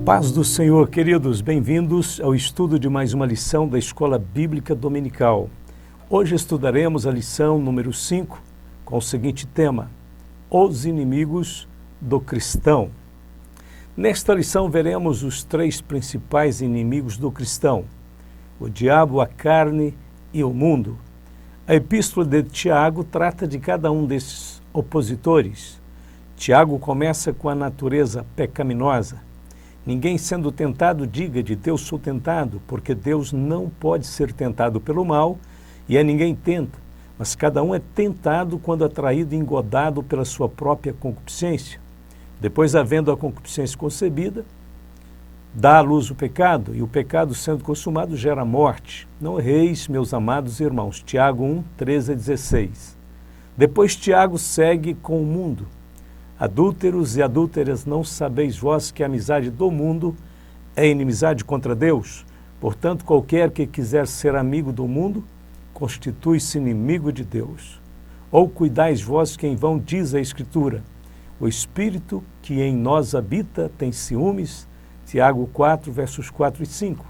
Paz do Senhor, queridos, bem-vindos ao estudo de mais uma lição da Escola Bíblica Dominical. Hoje estudaremos a lição número 5 com o seguinte tema: os inimigos do cristão. Nesta lição veremos os três principais inimigos do cristão: o diabo, a carne e o mundo. A epístola de Tiago trata de cada um desses opositores. Tiago começa com a natureza pecaminosa. Ninguém sendo tentado diga de Deus sou tentado, porque Deus não pode ser tentado pelo mal e a ninguém tenta, mas cada um é tentado quando atraído e engodado pela sua própria concupiscência. Depois, havendo a concupiscência concebida, dá à luz o pecado, e o pecado sendo consumado gera morte. Não erreis, meus amados irmãos. Tiago 1, 13 a 16. Depois Tiago segue com o mundo. Adúlteros e adúlteras, não sabeis vós que a amizade do mundo é inimizade contra Deus? Portanto, qualquer que quiser ser amigo do mundo, constitui-se inimigo de Deus. Ou cuidais vós que em vão diz a Escritura: o Espírito que em nós habita tem ciúmes. Tiago 4, versos 4 e 5.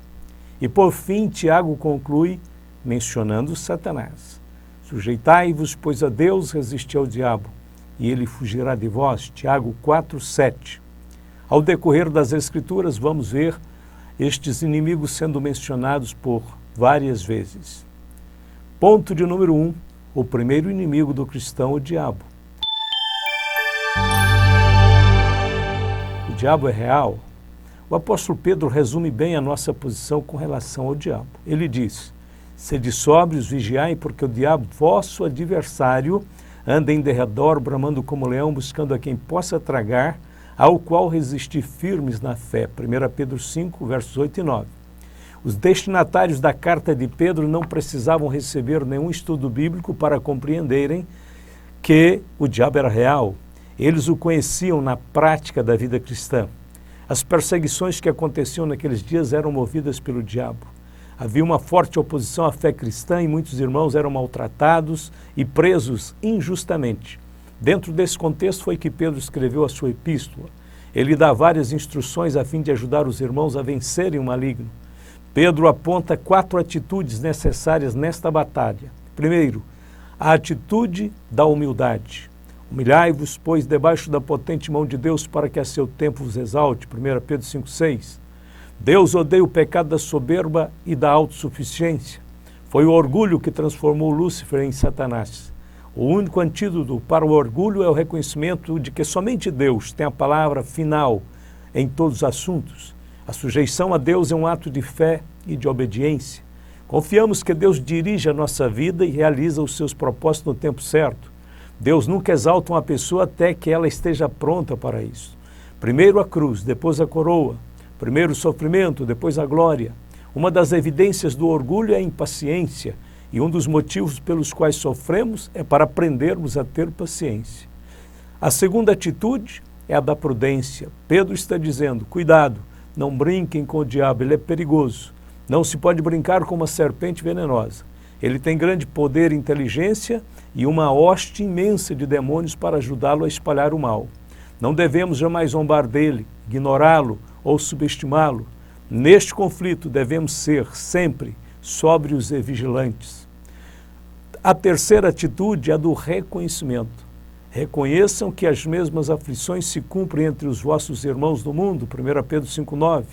E por fim, Tiago conclui mencionando Satanás. Sujeitai-vos, pois, a Deus, resisti ao diabo, e ele fugirá de vós. Tiago 4, 7. Ao decorrer das Escrituras, vamos ver estes inimigos sendo mencionados por várias vezes. Ponto de número 1, o primeiro inimigo do cristão, o diabo. O diabo é real? O apóstolo Pedro resume bem a nossa posição com relação ao diabo. Ele diz: sede sóbrios, vigiai, porque o diabo, vosso adversário, anda em derredor, bramando como leão, buscando a quem possa tragar, ao qual resistir firmes na fé. 1 Pedro 5, versos 8 e 9. Os destinatários da carta de Pedro não precisavam receber nenhum estudo bíblico para compreenderem que o diabo era real. Eles o conheciam na prática da vida cristã. As perseguições que aconteciam naqueles dias eram movidas pelo diabo. Havia uma forte oposição à fé cristã e muitos irmãos eram maltratados e presos injustamente. Dentro desse contexto foi que Pedro escreveu a sua epístola. Ele dá várias instruções a fim de ajudar os irmãos a vencerem o maligno. Pedro aponta 4 atitudes necessárias nesta batalha. Primeiro, a atitude da humildade. Humilhai-vos, pois, debaixo da potente mão de Deus, para que a seu tempo vos exalte. 1 Pedro 5, 6. Deus odeia o pecado da soberba e da autossuficiência. Foi o orgulho que transformou Lúcifer em Satanás. O único antídoto para o orgulho é o reconhecimento de que somente Deus tem a palavra final em todos os assuntos. A sujeição a Deus é um ato de fé e de obediência. Confiamos que Deus dirige a nossa vida e realiza os seus propósitos no tempo certo. Deus nunca exalta uma pessoa até que ela esteja pronta para isso. Primeiro a cruz, depois a coroa. Primeiro o sofrimento, depois a glória. Uma das evidências do orgulho é a impaciência, e um dos motivos pelos quais sofremos é para aprendermos a ter paciência. A segunda atitude é a da prudência. Pedro está dizendo: cuidado, não brinquem com o diabo, ele é perigoso. Não se pode brincar com uma serpente venenosa. Ele tem grande poder e inteligência e uma hoste imensa de demônios para ajudá-lo a espalhar o mal. Não devemos jamais zombar dele, ignorá-lo ou subestimá-lo. Neste conflito devemos ser sempre sóbrios e vigilantes. A terceira atitude é a do reconhecimento. Reconheçam que as mesmas aflições se cumprem entre os vossos irmãos do mundo. 1 Pedro 5, 9.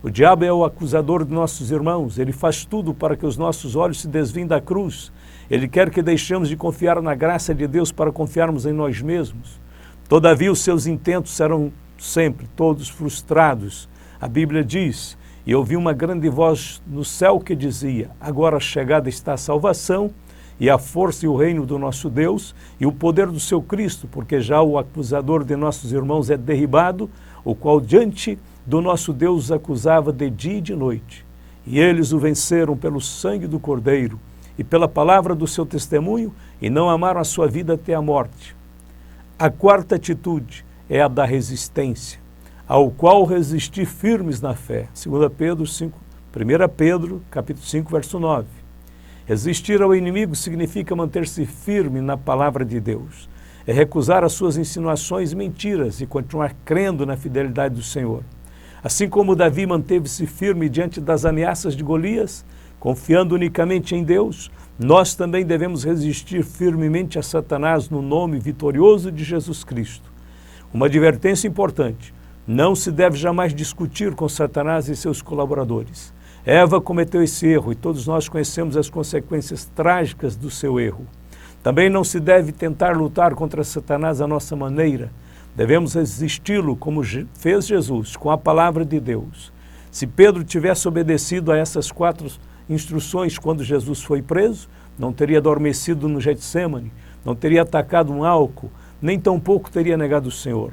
O diabo é o acusador de nossos irmãos. Ele faz tudo para que os nossos olhos se desviem da cruz. Ele quer que deixemos de confiar na graça de Deus para confiarmos em nós mesmos. Todavia, os seus intentos serão sempre todos frustrados. A Bíblia diz: e ouvi uma grande voz no céu que dizia: agora chegada está a salvação, e a força e o reino do nosso Deus, e o poder do seu Cristo, porque já o acusador de nossos irmãos é derribado, o qual diante do nosso Deus os acusava de dia e de noite. E eles o venceram pelo sangue do Cordeiro, e pela palavra do seu testemunho, e não amaram a sua vida até a morte. A quarta atitude é a da resistência, ao qual resistir firmes na fé. 2 Pedro 5, 1 Pedro, capítulo 5, verso 9. Resistir ao inimigo significa manter-se firme na palavra de Deus. É recusar as suas insinuações e mentiras e continuar crendo na fidelidade do Senhor. Assim como Davi manteve-se firme diante das ameaças de Golias, confiando unicamente em Deus, nós também devemos resistir firmemente a Satanás no nome vitorioso de Jesus Cristo. Uma advertência importante: não se deve jamais discutir com Satanás e seus colaboradores. Eva cometeu esse erro e todos nós conhecemos as consequências trágicas do seu erro. Também não se deve tentar lutar contra Satanás à nossa maneira. Devemos resisti-lo como fez Jesus, com a palavra de Deus. Se Pedro tivesse obedecido a essas 4 instruções quando Jesus foi preso, não teria adormecido no Getsêmani, não teria atacado um álcool, nem tampouco teria negado o Senhor.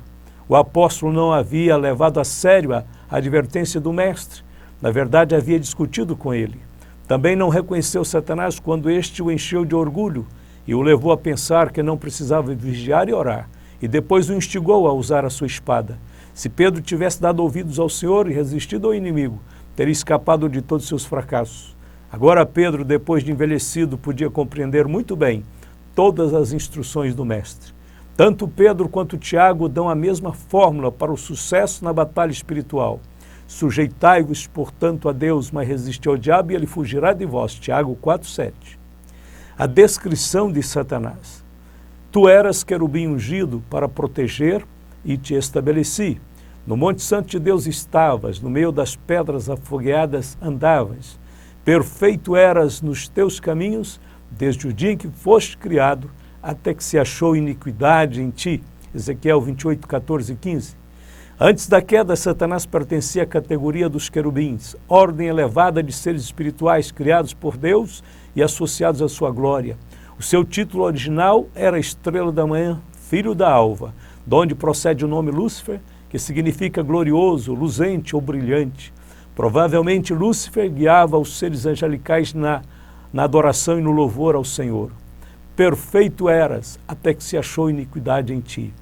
O apóstolo não havia levado a sério a advertência do mestre. Na verdade, havia discutido com ele. Também não reconheceu Satanás quando este o encheu de orgulho e o levou a pensar que não precisava vigiar e orar, e depois o instigou a usar a sua espada. Se Pedro tivesse dado ouvidos ao Senhor e resistido ao inimigo, teria escapado de todos os seus fracassos. Agora Pedro, depois de envelhecido, podia compreender muito bem todas as instruções do mestre. Tanto Pedro quanto Tiago dão a mesma fórmula para o sucesso na batalha espiritual. Sujeitai-vos, portanto, a Deus, mas resisti ao diabo e ele fugirá de vós. Tiago 4:7. A descrição de Satanás. Tu eras querubim ungido para proteger e te estabeleci. No Monte Santo de Deus estavas, no meio das pedras afogueadas andavas. Perfeito eras nos teus caminhos, desde o dia em que foste criado, até que se achou iniquidade em ti. Ezequiel 28, 14 e 15. Antes da queda, Satanás pertencia à categoria dos querubins, ordem elevada de seres espirituais criados por Deus e associados à sua glória. O seu título original era Estrela da Manhã, Filho da Alva, de onde procede o nome Lúcifer, que significa glorioso, luzente ou brilhante. Provavelmente Lúcifer guiava os seres angelicais na adoração e no louvor ao Senhor. Perfeito eras, até que se achou iniquidade em ti.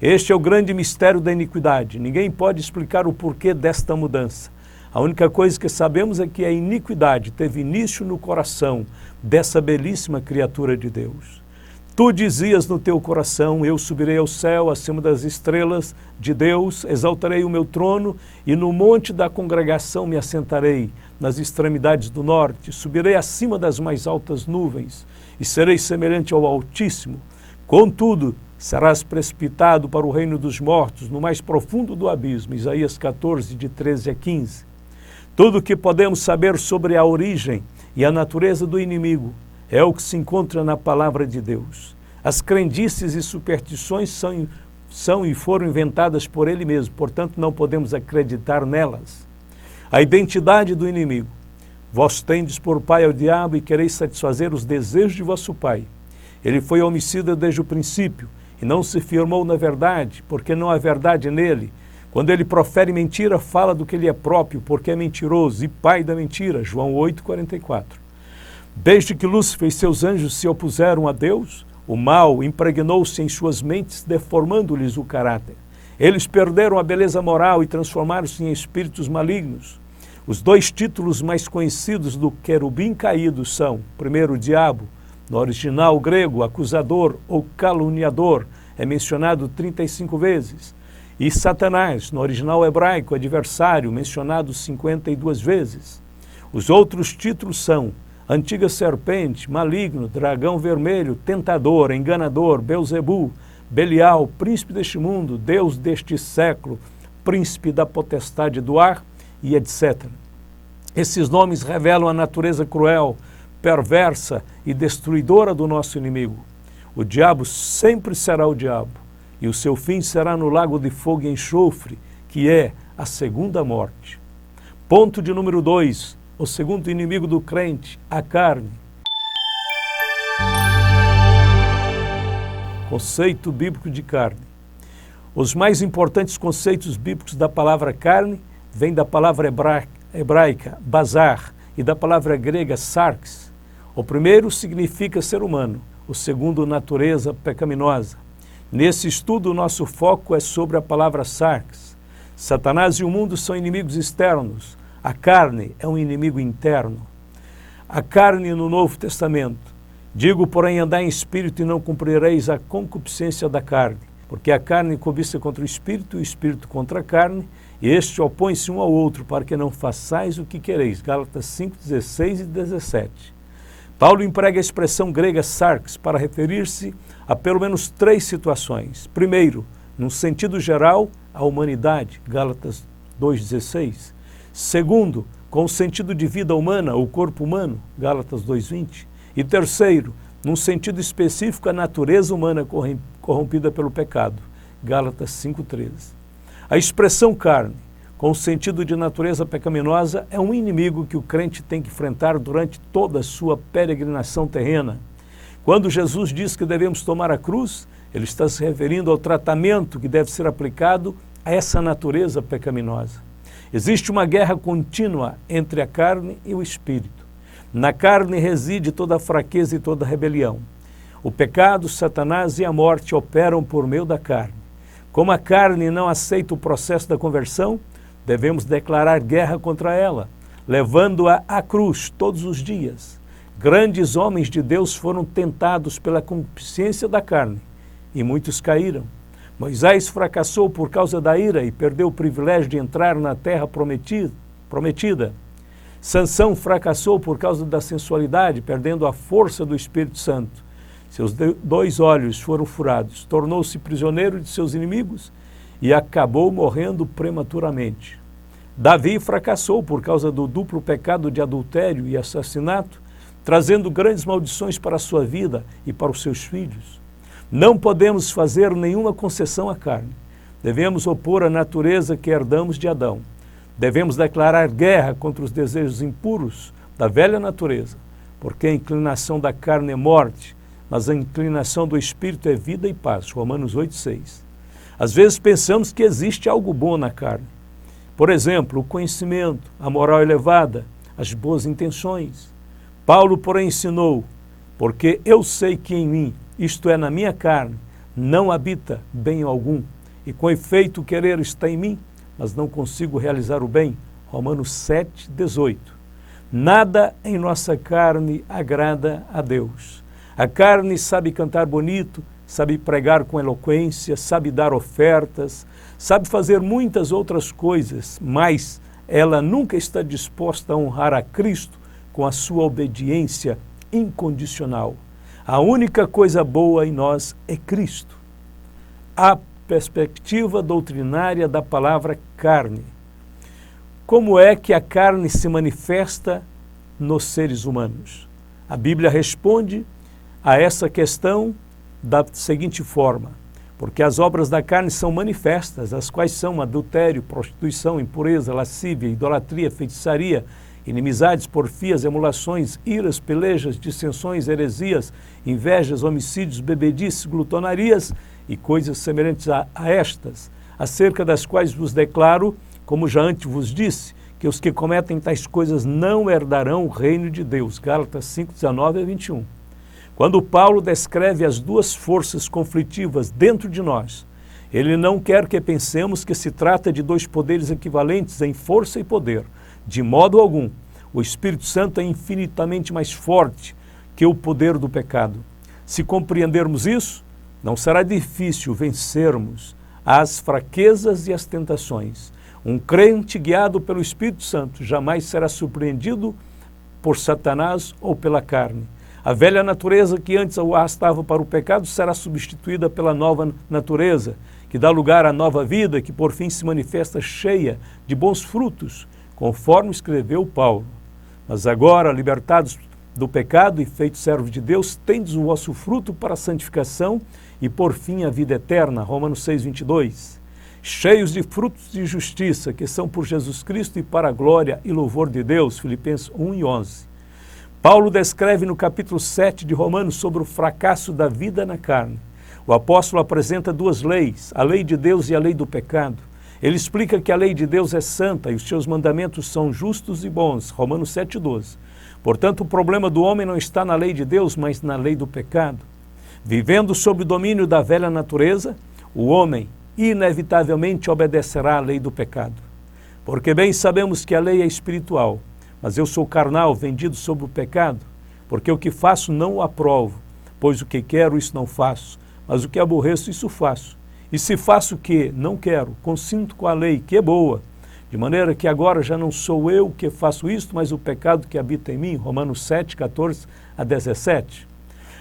Este é o grande mistério da iniquidade. Ninguém pode explicar o porquê desta mudança. A única coisa que sabemos é que a iniquidade teve início no coração dessa belíssima criatura de Deus. Tu dizias no teu coração: eu subirei ao céu, acima das estrelas de Deus, exaltarei o meu trono e no monte da congregação me assentarei, nas extremidades do norte, subirei acima das mais altas nuvens e serei semelhante ao Altíssimo. Contudo, serás precipitado para o reino dos mortos, no mais profundo do abismo. Isaías 14, de 13 a 15. Tudo o que podemos saber sobre a origem e a natureza do inimigo é o que se encontra na palavra de Deus. As crendices e superstições são e foram inventadas por ele mesmo, portanto não podemos acreditar nelas. A identidade do inimigo. Vós tendes por pai ao diabo e quereis satisfazer os desejos de vosso pai. Ele foi homicida desde o princípio e não se firmou na verdade, porque não há verdade nele. Quando ele profere mentira, fala do que ele é próprio, porque é mentiroso e pai da mentira. João 8,44. Desde que Lúcifer e seus anjos se opuseram a Deus, o mal impregnou-se em suas mentes, deformando-lhes o caráter. Eles perderam a beleza moral e transformaram-se em espíritos malignos. Os 2 títulos mais conhecidos do querubim caído são, primeiro, o diabo, no original grego, acusador ou caluniador, é mencionado 35 vezes. E Satanás, no original hebraico, adversário, mencionado 52 vezes. Os outros títulos são antiga serpente, maligno, dragão vermelho, tentador, enganador, Belzebu, Belial, príncipe deste mundo, Deus deste século, príncipe da potestade do ar e etc. Esses nomes revelam a natureza cruel, perversa e destruidora do nosso inimigo. O diabo sempre será o diabo, e o seu fim será no lago de fogo e enxofre, que é a segunda morte. Ponto de número 2, o segundo inimigo do crente, a carne. Conceito bíblico de carne. Os mais importantes conceitos bíblicos da palavra carne vêm da palavra hebraica, bazar, e da palavra grega, sarx. O primeiro significa ser humano, o segundo, natureza pecaminosa. Nesse estudo, o nosso foco é sobre a palavra sarx. Satanás e o mundo são inimigos externos. A carne é um inimigo interno. A carne no Novo Testamento. Digo, porém, andai em espírito e não cumprireis a concupiscência da carne, porque a carne cobiça contra o espírito contra a carne, e este opõe-se um ao outro para que não façais o que quereis. Gálatas 5, 16 e 17. Paulo emprega a expressão grega sarx para referir-se a pelo menos 3 situações. Primeiro, num sentido geral, a humanidade, Gálatas 2,16. Segundo, com o sentido de vida humana, o corpo humano, Gálatas 2,20. E terceiro, num sentido específico, a natureza humana corrompida pelo pecado, Gálatas 5,13. A expressão carne, com o sentido de natureza pecaminosa, é um inimigo que o crente tem que enfrentar durante toda a sua peregrinação terrena. Quando Jesus diz que devemos tomar a cruz, ele está se referindo ao tratamento que deve ser aplicado a essa natureza pecaminosa. Existe uma guerra contínua entre a carne e o espírito. Na carne reside toda a fraqueza e toda a rebelião. O pecado, Satanás e a morte operam por meio da carne. Como a carne não aceita o processo da conversão, devemos declarar guerra contra ela, levando-a à cruz todos os dias. Grandes homens de Deus foram tentados pela concupiscência da carne e muitos caíram. Moisés fracassou por causa da ira e perdeu o privilégio de entrar na terra prometida. Sansão fracassou por causa da sensualidade, perdendo a força do Espírito Santo. Seus 2 olhos foram furados, tornou-se prisioneiro de seus inimigos e acabou morrendo prematuramente. Davi fracassou por causa do duplo pecado de adultério e assassinato, trazendo grandes maldições para a sua vida e para os seus filhos. Não podemos fazer nenhuma concessão à carne. Devemos opor a natureza que herdamos de Adão. Devemos declarar guerra contra os desejos impuros da velha natureza, porque a inclinação da carne é morte, mas a inclinação do espírito é vida e paz. Romanos 8,6. Às vezes pensamos que existe algo bom na carne. Por exemplo, o conhecimento, a moral elevada, as boas intenções. Paulo, porém, ensinou, porque eu sei que em mim, isto é, na minha carne, não habita bem algum, e com efeito o querer está em mim, mas não consigo realizar o bem. Romanos 7, 18. Nada em nossa carne agrada a Deus. A carne sabe cantar bonito, sabe pregar com eloquência, sabe dar ofertas, sabe fazer muitas outras coisas, mas ela nunca está disposta a honrar a Cristo com a sua obediência incondicional. A única coisa boa em nós é Cristo. A perspectiva doutrinária da palavra carne. Como é que a carne se manifesta nos seres humanos? A Bíblia responde a essa questão da seguinte forma: porque as obras da carne são manifestas, as quais são adultério, prostituição, impureza, lascívia, idolatria, feitiçaria, inimizades, porfias, emulações, iras, pelejas, dissensões, heresias, invejas, homicídios, bebedices, glutonarias e coisas semelhantes a estas, acerca das quais vos declaro, como já antes vos disse, que os que cometem tais coisas não herdarão o reino de Deus. Gálatas 5, 19 a 21. Quando Paulo descreve as 2 forças conflitivas dentro de nós, ele não quer que pensemos que se trata de 2 poderes equivalentes em força e poder. De modo algum, o Espírito Santo é infinitamente mais forte que o poder do pecado. Se compreendermos isso, não será difícil vencermos as fraquezas e as tentações. Um crente guiado pelo Espírito Santo jamais será surpreendido por Satanás ou pela carne. A velha natureza que antes o arrastava para o pecado será substituída pela nova natureza, que dá lugar à nova vida, que por fim se manifesta cheia de bons frutos, conforme escreveu Paulo. Mas agora, libertados do pecado e feitos servos de Deus, tendes o vosso fruto para a santificação e por fim a vida eterna. Romanos 6, 22. Cheios de frutos de justiça, que são por Jesus Cristo e para a glória e louvor de Deus. Filipenses 1 e 11. Paulo descreve no capítulo 7 de Romanos sobre o fracasso da vida na carne. O apóstolo apresenta 2 leis, a lei de Deus e a lei do pecado. Ele explica que a lei de Deus é santa e os seus mandamentos são justos e bons. Romanos 7, 12. Portanto, o problema do homem não está na lei de Deus, mas na lei do pecado. Vivendo sob o domínio da velha natureza, o homem inevitavelmente obedecerá à lei do pecado. Porque bem sabemos que a lei é espiritual, mas eu sou carnal, vendido sob o pecado, porque o que faço não o aprovo, pois o que quero isso não faço, mas o que aborreço isso faço. E se faço o que não quero, consinto com a lei, que é boa. De maneira que agora já não sou eu que faço isto, mas o pecado que habita em mim. Romanos 7, 14 a 17.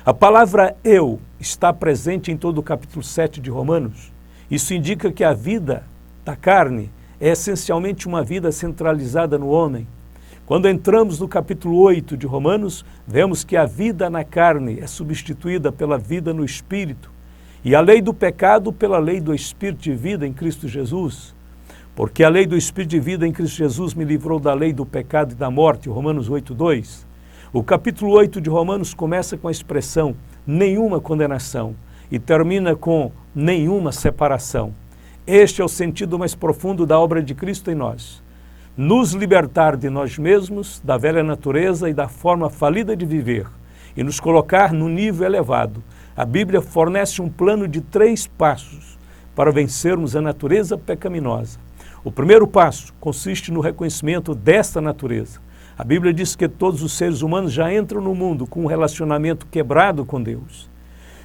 A palavra eu está presente em todo o capítulo 7 de Romanos. Isso indica que a vida da carne é essencialmente uma vida centralizada no homem. Quando entramos no capítulo 8 de Romanos, vemos que a vida na carne é substituída pela vida no Espírito e a lei do pecado pela lei do Espírito de vida em Cristo Jesus. Porque a lei do Espírito de vida em Cristo Jesus me livrou da lei do pecado e da morte, Romanos 8, 2. O capítulo 8 de Romanos começa com a expressão nenhuma condenação e termina com nenhuma separação. Este é o sentido mais profundo da obra de Cristo em nós. Nos libertar de nós mesmos, da velha natureza e da forma falida de viver e nos colocar no nível elevado. A Bíblia fornece um plano de 3 passos para vencermos a natureza pecaminosa. O primeiro passo consiste no reconhecimento desta natureza. A Bíblia diz que todos os seres humanos já entram no mundo com um relacionamento quebrado com Deus.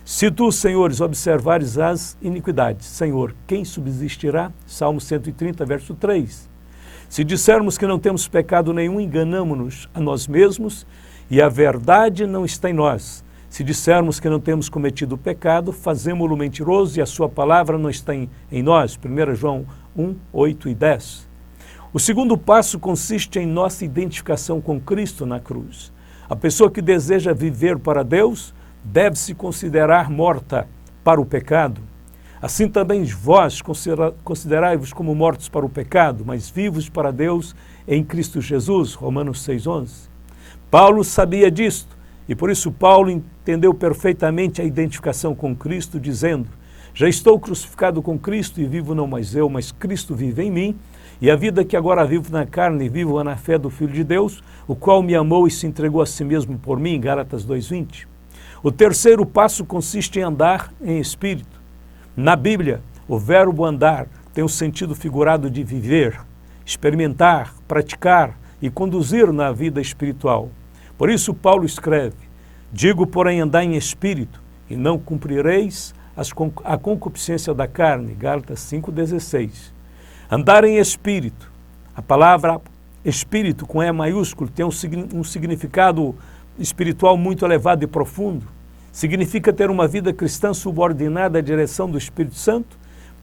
Se tu, senhores, observares as iniquidades, Senhor, quem subsistirá? Salmo 130, verso 3. Se dissermos que não temos pecado nenhum, enganamo-nos a nós mesmos e a verdade não está em nós. Se dissermos que não temos cometido pecado, fazemo-lo mentiroso e a sua palavra não está em nós. 1 João 1, 8 e 10. O segundo passo consiste em nossa identificação com Cristo na cruz. A pessoa que deseja viver para Deus deve se considerar morta para o pecado. Assim também vós considerai-vos como mortos para o pecado, mas vivos para Deus em Cristo Jesus. Romanos 6:11. Paulo sabia disto e por isso Paulo entendeu perfeitamente a identificação com Cristo, dizendo: já estou crucificado com Cristo e vivo não mais eu, mas Cristo vive em mim, e a vida que agora vivo na carne, vivo na fé do Filho de Deus, o qual me amou e se entregou a si mesmo por mim, Gálatas 2:20. O terceiro passo consiste em andar em espírito. Na Bíblia, o verbo andar tem o sentido figurado de viver, experimentar, praticar e conduzir na vida espiritual. Por isso Paulo escreve: digo, porém, andar em espírito, e não cumprireis a concupiscência da carne, Gálatas 5:16. Andar em espírito, a palavra espírito com E maiúsculo tem um significado espiritual muito elevado e profundo. Significa ter uma vida cristã subordinada à direção do Espírito Santo,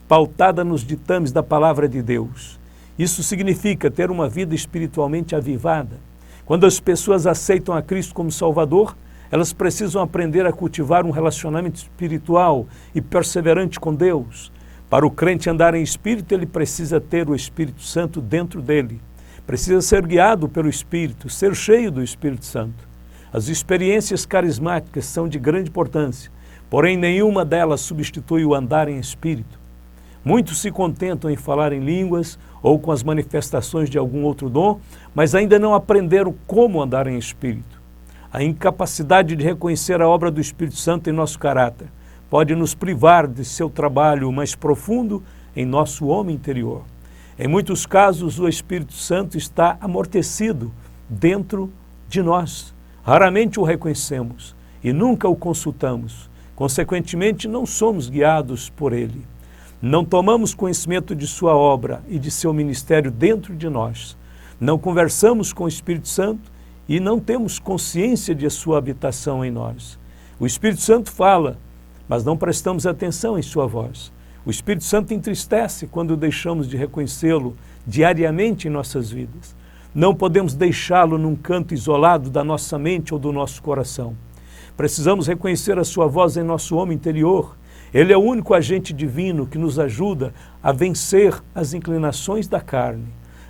pautada nos ditames da palavra de Deus. Isso significa ter uma vida espiritualmente avivada. Quando as pessoas aceitam a Cristo como Salvador, elas precisam aprender a cultivar um relacionamento espiritual e perseverante com Deus. Para o crente andar em espírito, ele precisa ter o Espírito Santo dentro dele. Precisa ser guiado pelo Espírito, ser cheio do Espírito Santo. As experiências carismáticas são de grande importância, porém nenhuma delas substitui o andar em espírito. Muitos se contentam em falar em línguas ou com as manifestações de algum outro dom, mas ainda não aprenderam como andar em espírito. A incapacidade de reconhecer a obra do Espírito Santo em nosso caráter pode nos privar de seu trabalho mais profundo em nosso homem interior. Em muitos casos, o Espírito Santo está amortecido dentro de nós. Raramente o reconhecemos e nunca o consultamos. Consequentemente, não somos guiados por ele. Não tomamos conhecimento de sua obra e de seu ministério dentro de nós. Não conversamos com o Espírito Santo e não temos consciência de sua habitação em nós. O Espírito Santo fala, mas não prestamos atenção em sua voz. O Espírito Santo entristece quando deixamos de reconhecê-lo diariamente em nossas vidas. Não podemos deixá-lo num canto isolado da nossa mente ou do nosso coração. Precisamos reconhecer a sua voz em nosso homem interior. Ele é o único agente divino que nos ajuda a vencer as inclinações da carne.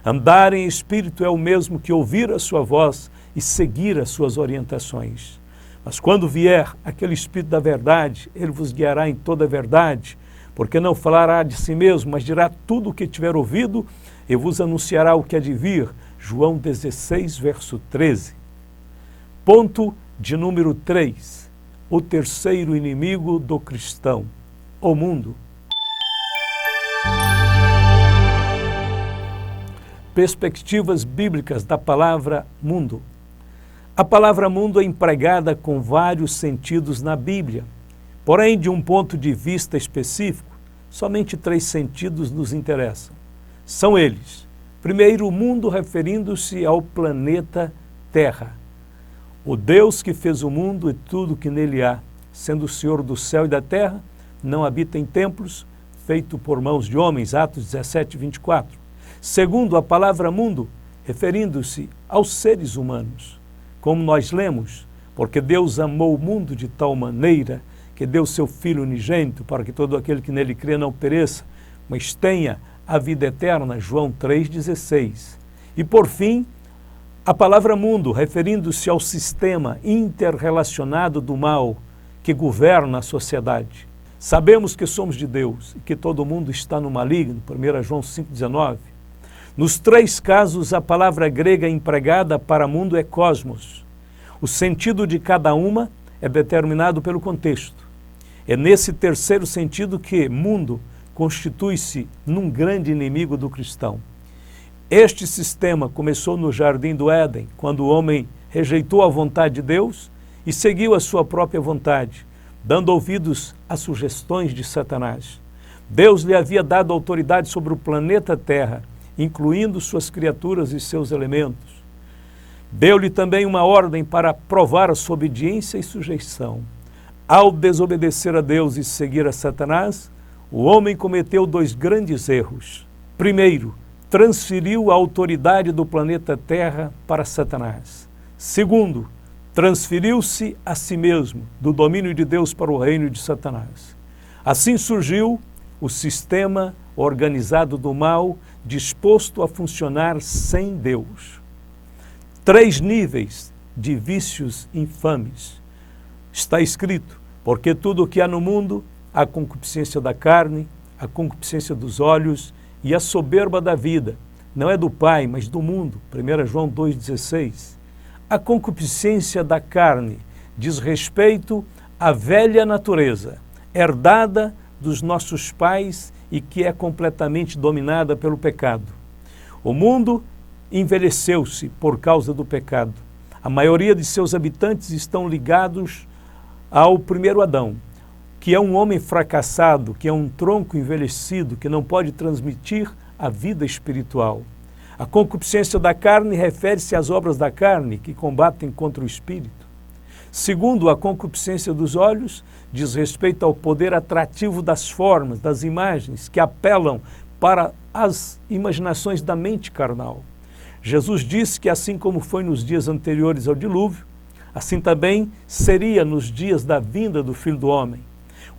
Andar em espírito é o mesmo que ouvir a sua voz e seguir as suas orientações. Mas quando vier aquele Espírito da verdade, ele vos guiará em toda a verdade, porque não falará de si mesmo, mas dirá tudo o que tiver ouvido e vos anunciará o que há de vir. João 16, verso 13. Ponto de número 3. O terceiro inimigo do cristão, o mundo. Perspectivas bíblicas da palavra mundo. A palavra mundo é empregada com vários sentidos na Bíblia. Porém, de um ponto de vista específico, somente 3 sentidos nos interessam. São eles: Primeiro, o mundo referindo-se ao planeta Terra. O Deus que fez o mundo e tudo que nele há, sendo o Senhor do céu e da terra, não habita em templos feitos por mãos de homens, Atos 17, 24. Segundo, a palavra mundo, referindo-se aos seres humanos. Como nós lemos, porque Deus amou o mundo de tal maneira que deu seu Filho unigênito para que todo aquele que nele crê não pereça, mas tenha a vida eterna, João 3,16. E por fim, a palavra mundo, referindo-se ao sistema interrelacionado do mal que governa a sociedade. Sabemos que somos de Deus e que todo mundo está no maligno, 1 João 5,19. Nos três casos, a palavra grega empregada para mundo é cosmos. O sentido de cada uma é determinado pelo contexto. É nesse terceiro sentido que mundo constitui-se num grande inimigo do cristão. Este sistema começou no Jardim do Éden, quando o homem rejeitou a vontade de Deus e seguiu a sua própria vontade, dando ouvidos às sugestões de Satanás. Deus lhe havia dado autoridade sobre o planeta Terra, incluindo suas criaturas e seus elementos. Deu-lhe também uma ordem para provar a sua obediência e sujeição. Ao desobedecer a Deus e seguir a Satanás, o homem cometeu dois grandes erros. Primeiro, transferiu a autoridade do planeta Terra para Satanás. Segundo, transferiu-se a si mesmo, do domínio de Deus para o reino de Satanás. Assim surgiu o sistema organizado do mal, disposto a funcionar sem Deus. 3 níveis de vícios infames. Está escrito, porque tudo o que há no mundo, a concupiscência da carne, a concupiscência dos olhos e a soberba da vida, não é do Pai, mas do mundo. 1 João 2,16. A concupiscência da carne diz respeito à velha natureza, herdada dos nossos pais e que é completamente dominada pelo pecado. O mundo envelheceu-se por causa do pecado. A maioria de seus habitantes estão ligados ao primeiro Adão, que é um homem fracassado, que é um tronco envelhecido, que não pode transmitir a vida espiritual. A concupiscência da carne refere-se às obras da carne, que combatem contra o espírito. Segundo, a concupiscência dos olhos diz respeito ao poder atrativo das formas, das imagens, que apelam para as imaginações da mente carnal. Jesus disse que assim como foi nos dias anteriores ao dilúvio, assim também seria nos dias da vinda do Filho do Homem.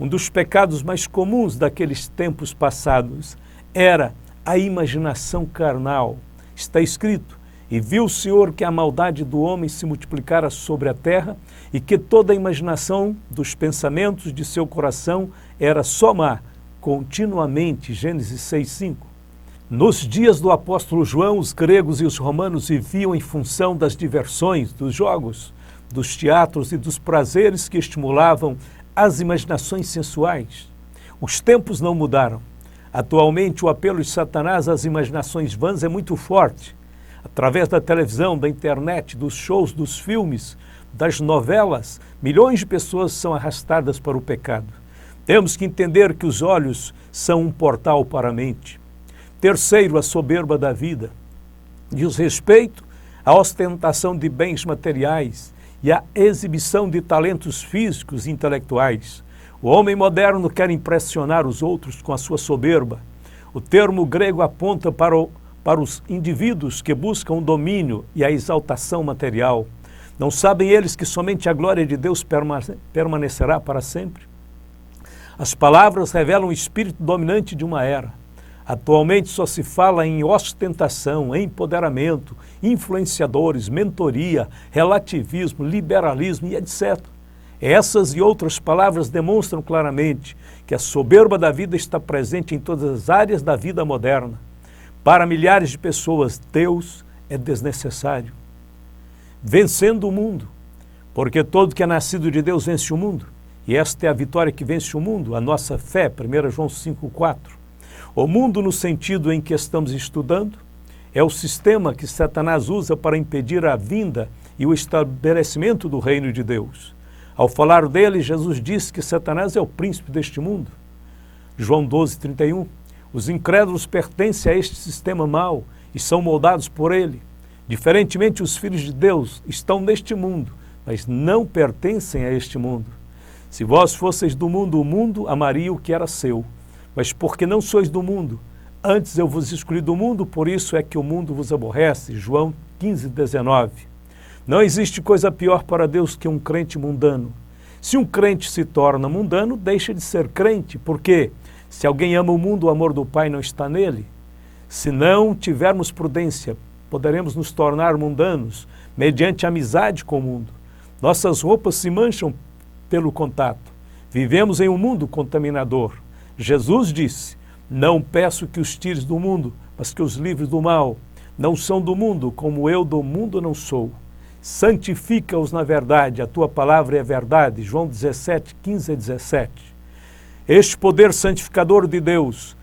Um dos pecados mais comuns daqueles tempos passados era a imaginação carnal. Está escrito, e viu o Senhor que a maldade do homem se multiplicara sobre a terra e que toda a imaginação dos pensamentos de seu coração era só má, continuamente, Gênesis 6,5. Nos dias do apóstolo João, os gregos e os romanos viviam em função das diversões, dos jogos, dos teatros e dos prazeres que estimulavam as imaginações sensuais. Os tempos não mudaram. Atualmente, o apelo de Satanás às imaginações vãs é muito forte. Através da televisão, da internet, dos shows, dos filmes, das novelas, milhões de pessoas são arrastadas para o pecado. Temos que entender que os olhos são um portal para a mente. Terceiro, a soberba da vida. Diz respeito à ostentação de bens materiais e à exibição de talentos físicos e intelectuais. O homem moderno quer impressionar os outros com a sua soberba. O termo grego aponta para os indivíduos que buscam o domínio e a exaltação material. Não sabem eles que somente a glória de Deus permanecerá para sempre? As palavras revelam o espírito dominante de uma era. Atualmente só se fala em ostentação, empoderamento, influenciadores, mentoria, relativismo, liberalismo e etc. Essas e outras palavras demonstram claramente que a soberba da vida está presente em todas as áreas da vida moderna. Para milhares de pessoas, Deus é desnecessário. Vencendo o mundo, porque todo que é nascido de Deus vence o mundo. E esta é a vitória que vence o mundo, a nossa fé, 1 João 5,4. O mundo, no sentido em que estamos estudando, é o sistema que Satanás usa para impedir a vinda e o estabelecimento do reino de Deus. Ao falar dele, Jesus disse que Satanás é o príncipe deste mundo. João 12,31. Os incrédulos pertencem a este sistema mau e são moldados por Ele. Diferentemente, os filhos de Deus estão neste mundo, mas não pertencem a este mundo. Se vós fosseis do mundo, o mundo amaria o que era seu. Mas porque não sois do mundo, antes eu vos escolhi do mundo, por isso é que o mundo vos aborrece. João 15:19. Não existe coisa pior para Deus que um crente mundano. Se um crente se torna mundano, deixa de ser crente, porque se alguém ama o mundo, o amor do Pai não está nele. Se não tivermos prudência, poderemos nos tornar mundanos, mediante amizade com o mundo. Nossas roupas se mancham pelo contato. Vivemos em um mundo contaminador. Jesus disse: não peço que os tires do mundo, mas que os livres do mal. Não são do mundo, como eu do mundo não sou. Santifica-os na verdade, a tua palavra é verdade. João 17:15-17. Este poder santificador de Deus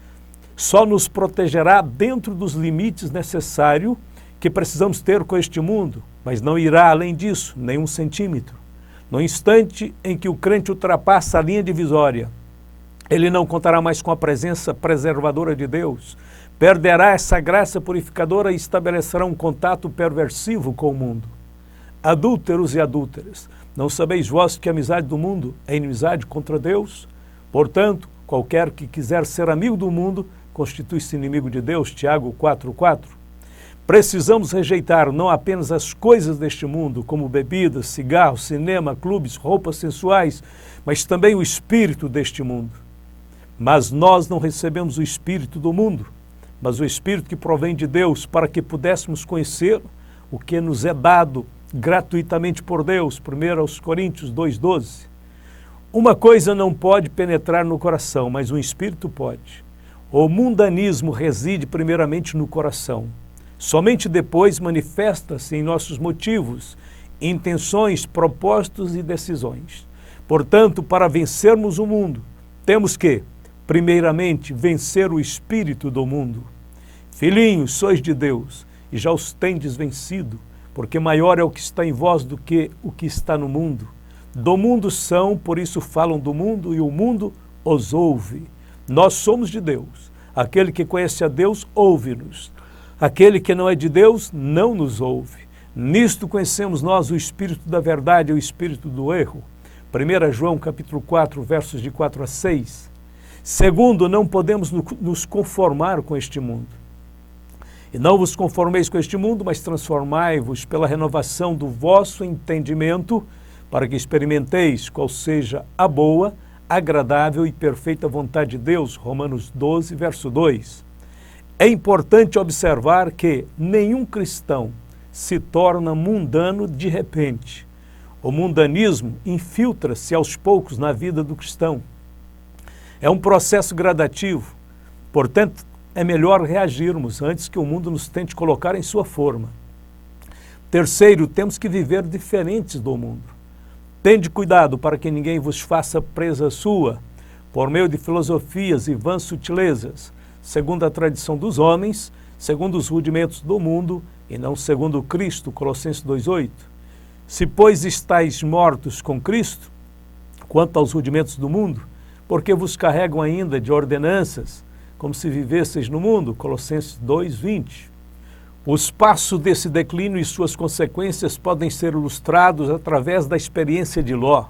só nos protegerá dentro dos limites necessários que precisamos ter com este mundo, mas não irá além disso, nem um centímetro. No instante em que o crente ultrapassa a linha divisória, ele não contará mais com a presença preservadora de Deus, perderá essa graça purificadora e estabelecerá um contato perversivo com o mundo. Adúlteros e adúlteras, não sabeis vós que a amizade do mundo é inimizade contra Deus? Portanto, qualquer que quiser ser amigo do mundo, constitui-se inimigo de Deus. Tiago 4:4. Precisamos rejeitar não apenas as coisas deste mundo, como bebidas, cigarros, cinema, clubes, roupas sensuais, mas também o espírito deste mundo. Mas nós não recebemos o espírito do mundo, mas o espírito que provém de Deus, para que pudéssemos conhecer o que nos é dado gratuitamente por Deus. 1 Coríntios 2:12. Uma coisa não pode penetrar no coração, mas um espírito pode. O mundanismo reside primeiramente no coração. Somente depois manifesta-se em nossos motivos, intenções, propósitos e decisões. Portanto, para vencermos o mundo, temos que, primeiramente, vencer o espírito do mundo. Filhinhos, sois de Deus, e já os tendes vencido, porque maior é o que está em vós do que o que está no mundo. Do mundo são, por isso falam do mundo, e o mundo os ouve. Nós somos de Deus. Aquele que conhece a Deus, ouve-nos. Aquele que não é de Deus, não nos ouve. Nisto conhecemos nós o espírito da verdade e o espírito do erro. 1 João capítulo 4, versos de 4-6. Segundo, não podemos nos conformar com este mundo. E não vos conformeis com este mundo, mas transformai-vos pela renovação do vosso entendimento, para que experimenteis qual seja a boa, agradável e perfeita vontade de Deus. Romanos 12, verso 2. É importante observar que nenhum cristão se torna mundano de repente. O mundanismo infiltra-se aos poucos na vida do cristão. É um processo gradativo, portanto, é melhor reagirmos antes que o mundo nos tente colocar em sua forma. Terceiro, temos que viver diferentes do mundo. Tende cuidado para que ninguém vos faça presa sua, por meio de filosofias e vãs sutilezas, segundo a tradição dos homens, segundo os rudimentos do mundo, e não segundo Cristo, Colossenses 2:8. Se, pois, estáis mortos com Cristo, quanto aos rudimentos do mundo, porque vos carregam ainda de ordenanças, como se vivesseis no mundo, Colossenses 2:20. Os passos desse declínio e suas consequências podem ser ilustrados através da experiência de Ló.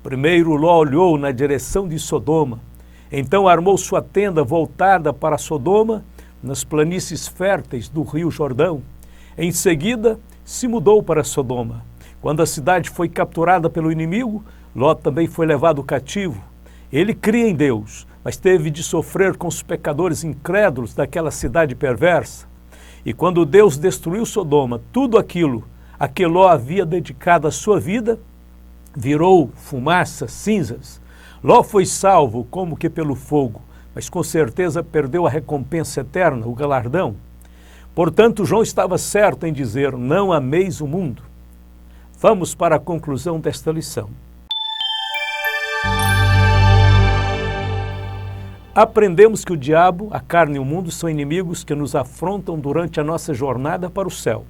Primeiro, Ló olhou na direção de Sodoma, então armou sua tenda voltada para Sodoma, nas planícies férteis do rio Jordão. Em seguida, se mudou para Sodoma. Quando a cidade foi capturada pelo inimigo, Ló também foi levado cativo. Ele cria em Deus, mas teve de sofrer com os pecadores incrédulos daquela cidade perversa. E quando Deus destruiu Sodoma, tudo aquilo a que Ló havia dedicado a sua vida, virou fumaça, cinzas. Ló foi salvo como que pelo fogo, mas com certeza perdeu a recompensa eterna, o galardão. Portanto, João estava certo em dizer: não ameis o mundo. Vamos para a conclusão desta lição. Aprendemos que o diabo, a carne e o mundo são inimigos que nos afrontam durante a nossa jornada para o céu.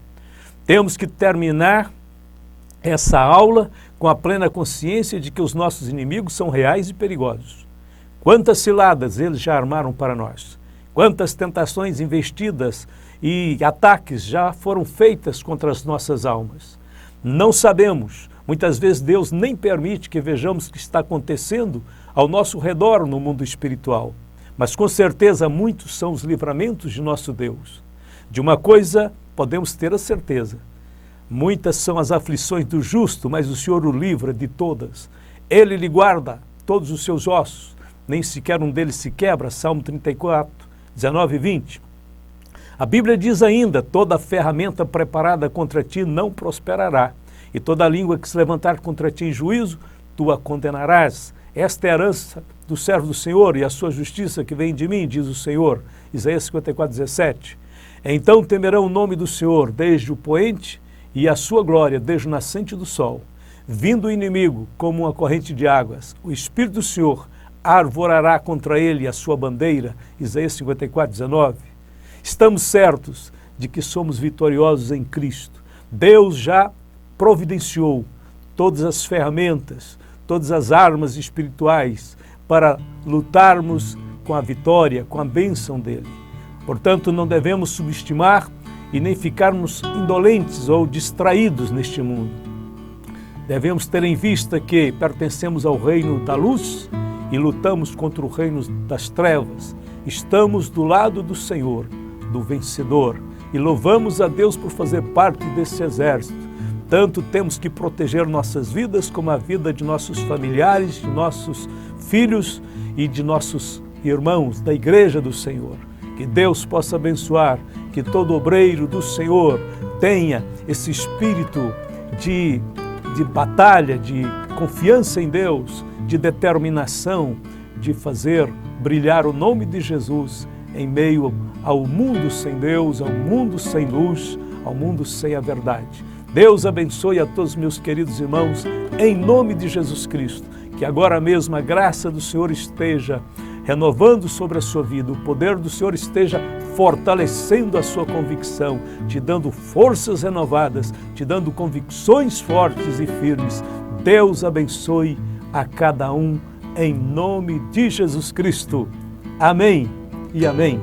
Temos que terminar essa aula com a plena consciência de que os nossos inimigos são reais e perigosos. Quantas ciladas eles já armaram para nós? Quantas tentações investidas e ataques já foram feitas contra as nossas almas. Não sabemos, muitas vezes Deus nem permite que vejamos o que está acontecendo ao nosso redor no mundo espiritual. Mas com certeza muitos são os livramentos de nosso Deus. De uma coisa podemos ter a certeza: muitas são as aflições do justo, mas o Senhor o livra de todas. Ele lhe guarda todos os seus ossos, nem sequer um deles se quebra. Salmo 34, 19 e 20. A Bíblia diz ainda: toda ferramenta preparada contra ti não prosperará, e toda língua que se levantar contra ti em juízo, tu a condenarás. Esta é a herança do servo do Senhor e a sua justiça que vem de mim, diz o Senhor. Isaías 54, 17. Então temerão o nome do Senhor desde o poente e a sua glória desde o nascente do sol. Vindo o inimigo como uma corrente de águas, o Espírito do Senhor arvorará contra ele a sua bandeira. Isaías 54, 19. Estamos certos de que somos vitoriosos em Cristo. Deus já providenciou todas as ferramentas, todas as armas espirituais para lutarmos com a vitória, com a bênção dele. Portanto, não devemos subestimar e nem ficarmos indolentes ou distraídos neste mundo. Devemos ter em vista que pertencemos ao reino da luz e lutamos contra o reino das trevas. Estamos do lado do Senhor, do vencedor, e louvamos a Deus por fazer parte desse exército. Tanto temos que proteger nossas vidas como a vida de nossos familiares, de nossos filhos e de nossos irmãos da igreja do Senhor. Que Deus possa abençoar, que todo obreiro do Senhor tenha esse espírito de batalha, de confiança em Deus, de determinação, de fazer brilhar o nome de Jesus em meio ao mundo sem Deus, ao mundo sem luz, ao mundo sem a verdade. Deus abençoe a todos meus queridos irmãos, em nome de Jesus Cristo, que agora mesmo a graça do Senhor esteja renovando sobre a sua vida, o poder do Senhor esteja fortalecendo a sua convicção, te dando forças renovadas, te dando convicções fortes e firmes. Deus abençoe a cada um, em nome de Jesus Cristo. Amém e amém.